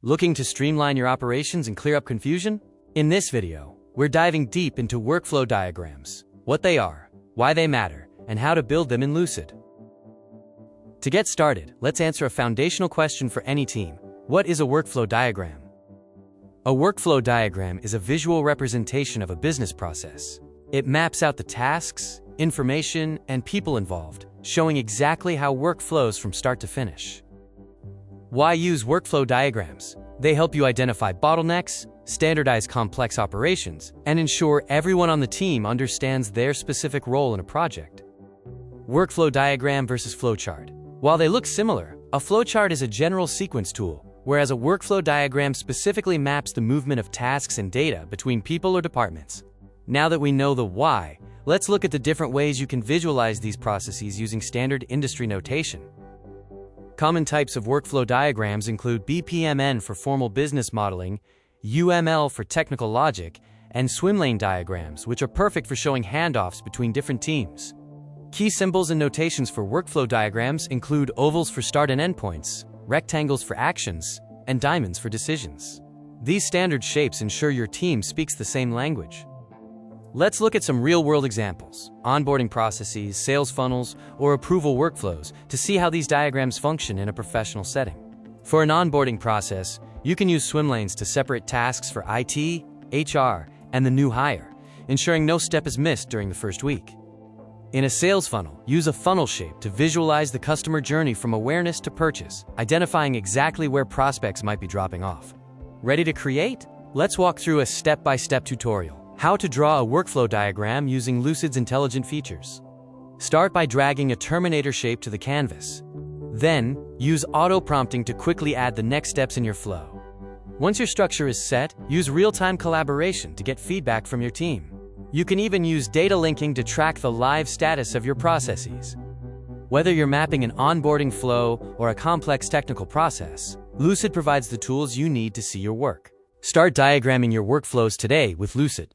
Looking to streamline your operations and clear up confusion? In this video, we're diving deep into workflow diagrams, what they are, why they matter, and how to build them in Lucid. To get started, let's answer a foundational question for any team. What is a workflow diagram? A workflow diagram is a visual representation of a business process. It maps out the tasks, information, and people involved, showing exactly how work flows from start to finish. Why use workflow diagrams? They help you identify bottlenecks, standardize complex operations, and ensure everyone on the team understands their specific role in a project. Workflow diagram versus flowchart. While they look similar, a flowchart is a general sequence tool, whereas a workflow diagram specifically maps the movement of tasks and data between people or departments. Now that we know the why, let's look at the different ways you can visualize these processes using standard industry notation. Common types of workflow diagrams include BPMN for formal business modeling, UML for technical logic, and swimlane diagrams, which are perfect for showing handoffs between different teams. Key symbols and notations for workflow diagrams include ovals for start and end points, rectangles for actions, and diamonds for decisions. These standard shapes ensure your team speaks the same language. Let's look at some real-world examples, onboarding processes, sales funnels, or approval workflows to see how these diagrams function in a professional setting. For an onboarding process, you can use swimlanes to separate tasks for IT, HR, and the new hire, ensuring no step is missed during the first week. In a sales funnel, use a funnel shape to visualize the customer journey from awareness to purchase, identifying exactly where prospects might be dropping off. Ready to create? Let's walk through a step-by-step tutorial. How to draw a workflow diagram using Lucid's intelligent features. Start by dragging a Terminator shape to the canvas. Then, use auto-prompting to quickly add the next steps in your flow. Once your structure is set, use real-time collaboration to get feedback from your team. You can even use data linking to track the live status of your processes. Whether you're mapping an onboarding flow or a complex technical process, Lucid provides the tools you need to see your work. Start diagramming your workflows today with Lucid.